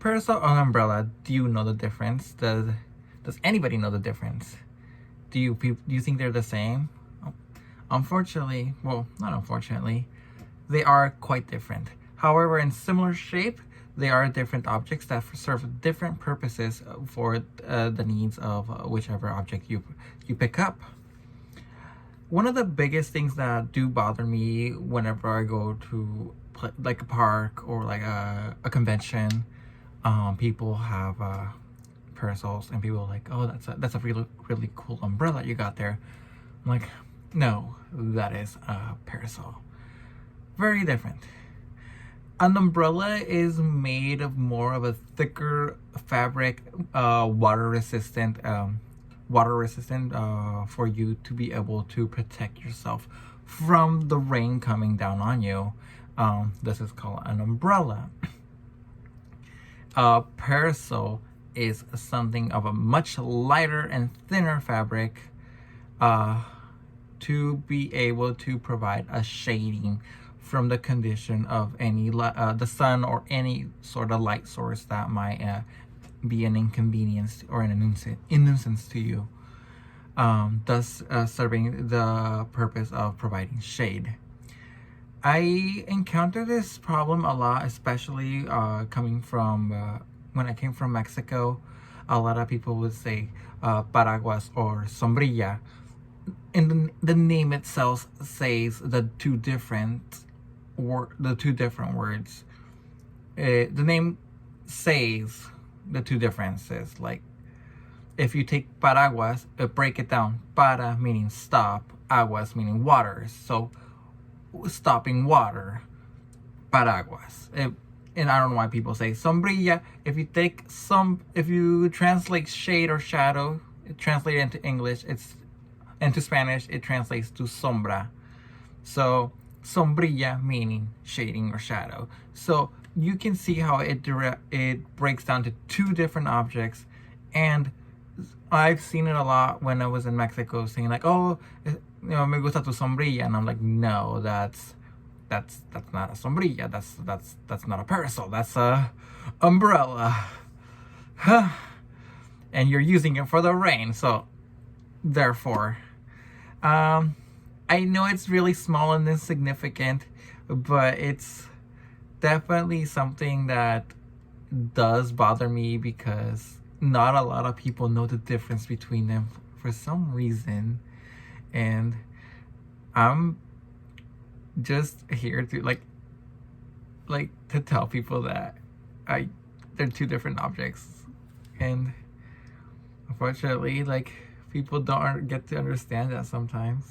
Parasol or umbrella, do you know the difference? Does anybody know the difference? Do you think they're the same? Unfortunately, well, not unfortunately, they are quite different. However, in similar shape, they are different objects that serve different purposes for the needs of whichever object you pick up. One of the biggest things that do bother me whenever I go to like a park or like a convention, people have parasols and people are like, oh, that's a really cool umbrella you got there. I'm like, no, that is a parasol. Very different. An umbrella is made of more of a thicker fabric, water resistant for you to be able to protect yourself from the rain coming down on you. This is called an umbrella. A parasol is something of a much lighter and thinner fabric to be able to provide a shading from the condition of any the sun or any sort of light source that might be an inconvenience or a nuisance to you, thus serving the purpose of providing shade. I encounter this problem a lot, especially coming from when I came from Mexico. A lot of people would say paraguas or sombrilla. And the name itself says the two different words. The name says the two differences. Like if you take paraguas, break it down. Para meaning stop, aguas meaning water. So stopping water, paraguas. And I don't know why people say sombrilla. If you translate shade or shadow, translate it into English, into Spanish, it translates to sombra. So sombrilla meaning shading or shadow. So you can see how it breaks down to two different objects, and I've seen it a lot when I was in Mexico, saying like, oh, me gusta tu sombrilla, and I'm like, no, that's not a sombrilla. That's not a parasol. That's a umbrella. And you're using it for the rain, so therefore, I know it's really small and insignificant, but it's definitely something that does bother me because not a lot of people know the difference between them for some reason, and I'm just here to like to tell people that they're two different objects, and unfortunately, like, people don't get to understand that sometimes.